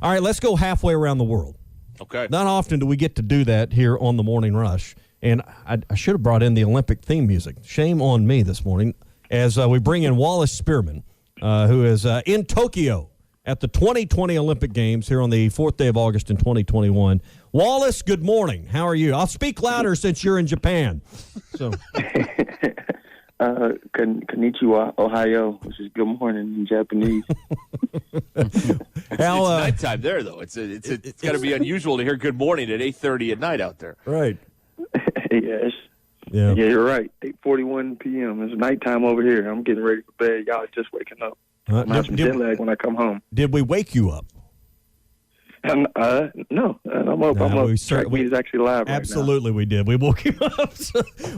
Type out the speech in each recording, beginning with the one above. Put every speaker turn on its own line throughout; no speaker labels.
All right, let's go halfway around the world.
Okay.
Not often do we get to do that here on the Morning Rush. And I should have brought in the Olympic theme music. Shame on me this morning as we bring in Wallace Spearman, who is in Tokyo at the 2020 Olympic Games here on the 4th day of August in 2021. Wallace, good morning. How are you? I'll speak louder since you're in Japan. So,
Konnichiwa, Ohio, which is good morning in Japanese.
It's nighttime there, though. It's got to be unusual to hear good morning at 8:30 at night out there.
Right.
Yes. Yeah, you're right. 8:41 p.m. It's nighttime over here. I'm getting ready for bed. Y'all are just waking up. I'm have some jet lag when I come home.
Did we wake you up?
No, I'm up. Track meet is actually live.
Absolutely, we did. We woke you up.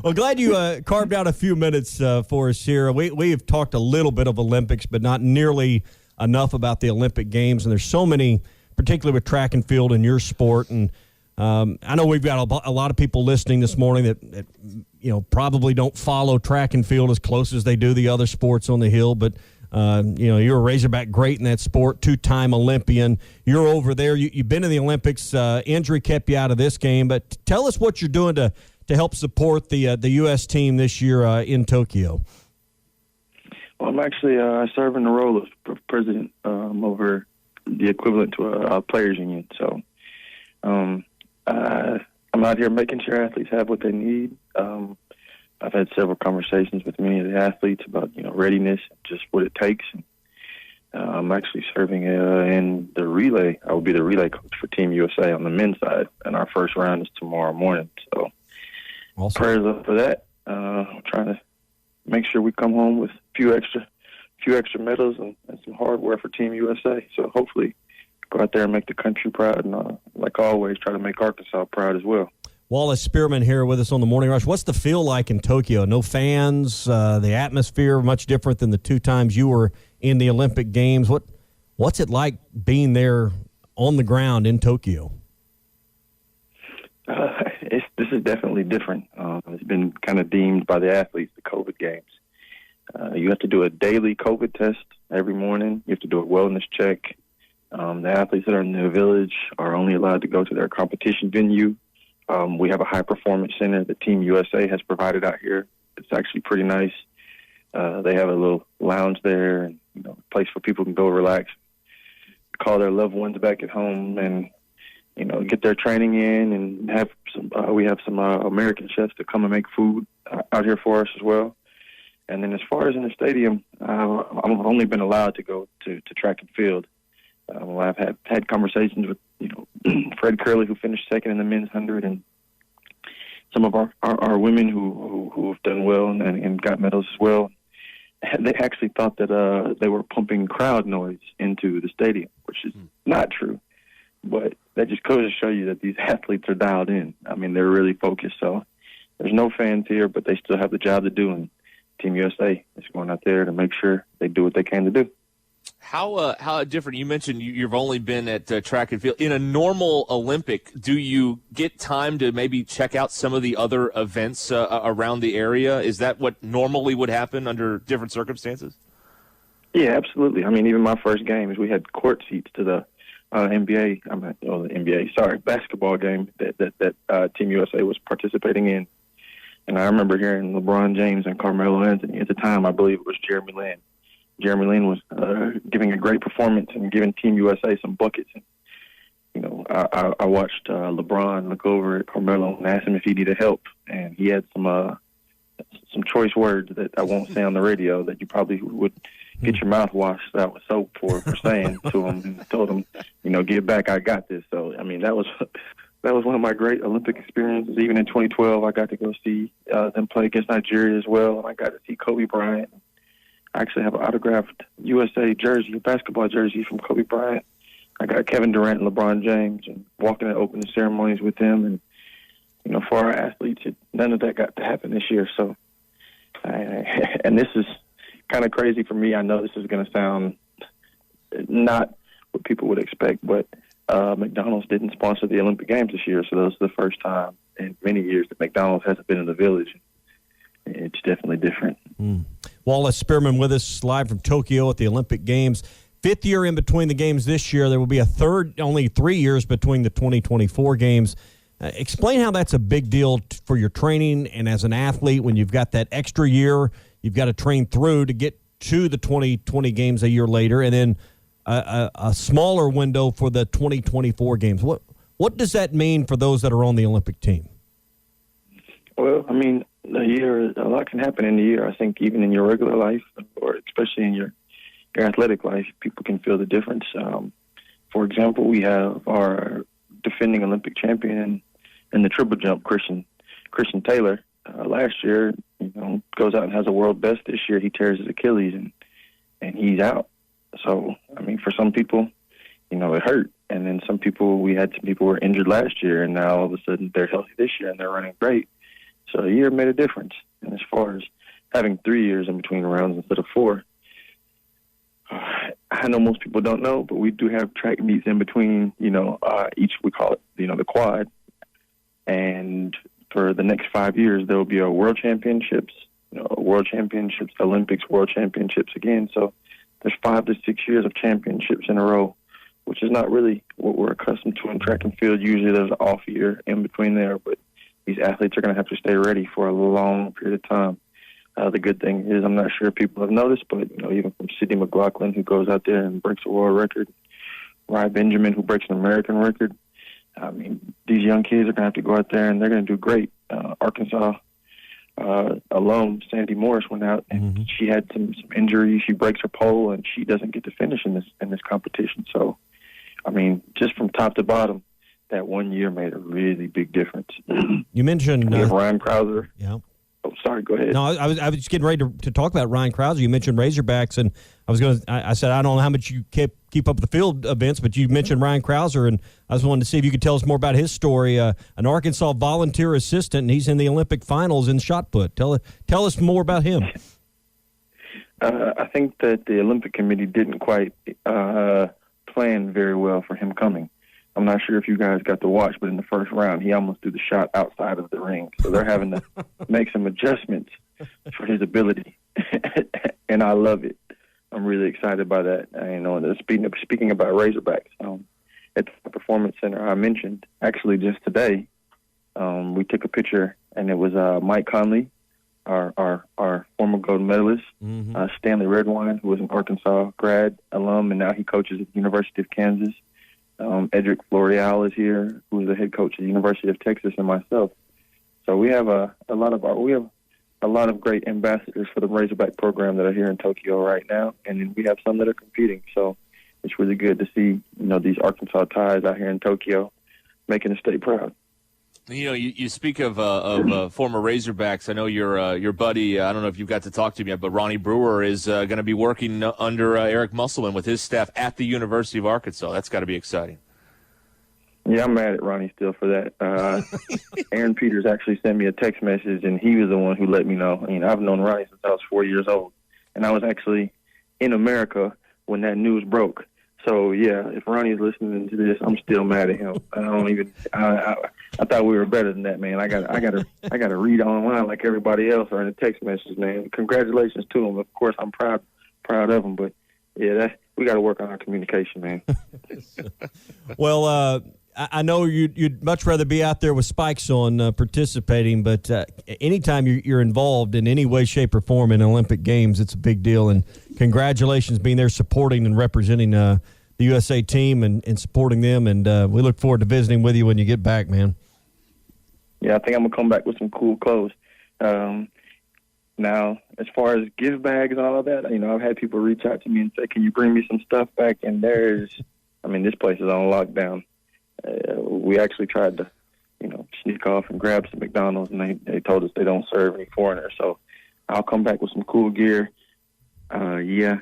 Well, glad you carved out a few minutes for us here. We have talked a little bit of Olympics, but not nearly enough about the Olympic Games. And there's so many, particularly with track and field in your sport. And I know we've got a lot of people listening this morning that probably don't follow track and field as close as they do the other sports on the hill, but. You're a Razorback great in that sport, two-time Olympian. You're over there. You've been in the Olympics. Injury kept you out of this game, but tell us what you're doing to help support the U.S. team this year in Tokyo.
Well, I'm actually serving the role of president over the equivalent to a players' union. So I'm out here making sure athletes have what they need. I've had several conversations with many of the athletes about, readiness and just what it takes. And, I'm actually serving in the relay. I will be the relay coach for Team USA on the men's side, and our first round is tomorrow morning. So awesome. Prayers up for that. I'm trying to make sure we come home with a few extra medals and some hardware for Team USA. So hopefully go out there and make the country proud, and like always, try to make Arkansas proud as well.
Wallace Spearman here with us on the Morning Rush. What's the feel like in Tokyo? No fans, the atmosphere much different than the two times you were in the Olympic Games. What's it like being there on the ground in Tokyo?
This is definitely different. It's been kind of deemed by the athletes, the COVID Games. You have to do a daily COVID test every morning. You have to do a wellness check. The athletes that are in the village are only allowed to go to their competition venue. We have a high-performance center that Team USA has provided out here. It's actually pretty nice. They have a little lounge there and a place where people can go relax, call their loved ones back at home, and get their training in. And have some. We have some American chefs to come and make food out here for us as well. And then as far as in the stadium, I've only been allowed to go to track and field. I've had conversations with Fred Curley, who finished second in the men's 100, and some of our women who have done well and got medals as well. They actually thought that they were pumping crowd noise into the stadium, which is not true. But that just goes to show you that these athletes are dialed in. I mean, they're really focused. So there's no fans here, but they still have the job to do. And Team USA is going out there to make sure they do what they can to do.
How different? You mentioned you've only been at track and field. In a normal Olympic, do you get time to maybe check out some of the other events around the area? Is that what normally would happen under different circumstances?
Yeah, absolutely. I mean, even my first games, we had court seats to the basketball game that Team USA was participating in. And I remember hearing LeBron James and Carmelo Anthony. At the time, I believe it was Jeremy Lin. Jeremy Lin was giving a great performance and giving Team USA some buckets. And, I watched LeBron look over at Carmelo and ask him if he needed help, and he had some choice words that I won't say on the radio that you probably would get your mouth washed out with soap for saying to him, and told him, get back, I got this. So I mean, that was one of my great Olympic experiences. Even in 2012, I got to go see them play against Nigeria as well, and I got to see Kobe Bryant. I actually have an autographed USA jersey, a basketball jersey from Kobe Bryant. I got Kevin Durant and LeBron James, and walking in opening ceremonies with them. And, for our athletes, none of that got to happen this year. So, and this is kind of crazy for me. I know this is going to sound not what people would expect, but McDonald's didn't sponsor the Olympic Games this year, so that was the first time in many years that McDonald's hasn't been in the village. It's definitely different.
Wallace Spearman with us live from Tokyo at the Olympic Games. fifth year in between the games this year. There will be only 3 years between the 2024 games. Explain how that's a big deal for your training and as an athlete when you've got that extra year you've got to train through to get to the 2020 games a year later, and then a smaller window for the 2024 games. What does that mean for those that are on the Olympic team?
Well, I mean, a lot can happen in the year. I think even in your regular life, or especially in your athletic life, people can feel the difference. For example, we have our defending Olympic champion in the triple jump, Christian Taylor. Last year, goes out and has a world best. This year, he tears his Achilles and he's out. So, I mean, for some people, it hurt. And then we had some people who were injured last year, and now all of a sudden they're healthy this year and they're running great. So a year made a difference. And as far as having 3 years in between rounds instead of 4, I know most people don't know, but we do have track meets in between, each, we call it, the quad. And for the next 5 years, there will be a world championships, Olympics, world championships again. So there's 5 to 6 years of championships in a row, which is not really what we're accustomed to in track and field. Usually there's an off year in between there, but these athletes are going to have to stay ready for a long period of time. The good thing is, I'm not sure if people have noticed, but even from Sidney McLaughlin, who goes out there and breaks a world record, Ryan Benjamin, who breaks an American record. I mean, these young kids are going to have to go out there and they're going to do great. Arkansas alum Sandy Morris went out and she had some injuries. She breaks her pole and she doesn't get to finish in this competition. So, I mean, just from top to bottom, that 1 year made a really big difference.
You mentioned
we have Ryan Krauser.
Yeah.
Oh, sorry. Go ahead.
No, I was just getting ready to talk about Ryan Krauser. You mentioned Razorbacks, and I said I don't know how much you keep up with the field events, but you mentioned Ryan Krauser, and I was wanting to see if you could tell us more about his story. An Arkansas volunteer assistant, and he's in the Olympic finals in shot put. Tell us more about him.
I think that the Olympic Committee didn't quite plan very well for him coming. I'm not sure if you guys got to watch, but in the first round, he almost threw the shot outside of the ring. So they're having to make some adjustments for his ability, and I love it. I'm really excited by that. Speaking about Razorbacks, at the Performance Center I mentioned, actually just today, we took a picture, and it was Mike Conley, our former gold medalist, Stanley Redwine, who was an Arkansas grad alum, and now he coaches at the University of Kansas. Edric Floreal is here, who is the head coach at the University of Texas, and myself. So we have a lot of great ambassadors for the Razorback program that are here in Tokyo right now, and then we have some that are competing. So it's really good to see these Arkansas ties out here in Tokyo making the state proud.
You speak of former Razorbacks. I know your buddy, I don't know if you've got to talk to him yet, but Ronnie Brewer is going to be working under Eric Musselman with his staff at the University of Arkansas. That's got to be exciting.
Yeah, I'm mad at Ronnie still for that. Aaron Peters actually sent me a text message, and he was the one who let me know. I've known Ronnie since I was 4 years old, and I was actually in America when that news broke. So yeah, if Ronnie's listening to this, I'm still mad at him. I thought we were better than that, man. I gotta read online like everybody else or in a text message, man. Congratulations to him. Of course, I'm proud of him, but yeah, we got to work on our communication, man.
Well, I know you'd much rather be out there with spikes on participating, but anytime you're involved in any way, shape, or form in Olympic Games, it's a big deal. And congratulations being there supporting and representing the USA team and supporting them. And we look forward to visiting with you when you get back, man.
Yeah, I think I'm going to come back with some cool clothes. Now, as far as gift bags and all of that, I've had people reach out to me and say, can you bring me some stuff back? And this place is on lockdown. We actually tried to, sneak off and grab some McDonald's, and they told us they don't serve any foreigners. So I'll come back with some cool gear. I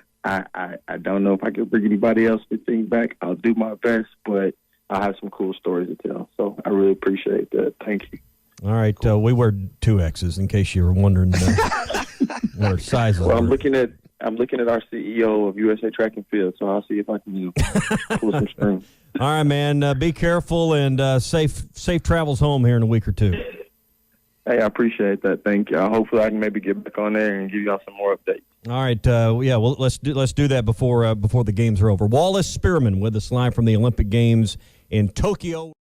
don't know if I can bring anybody else to things back. I'll do my best, but I'll have some cool stories to tell. So I really appreciate that. Thank you.
All right. We wear 2Xs in case you were wondering what our sizes are.
Well, I'm looking at our CEO of USA Track and Field, so I'll see if I can pull some strings.
All right, man. Be careful and safe travels home here in a week or two.
Hey, I appreciate that. Thank you. Hopefully, I can maybe get back on there and give y'all some more updates.
All right, yeah. Well, let's do that before the games are over. Wallace Spearman with us live from the Olympic Games in Tokyo.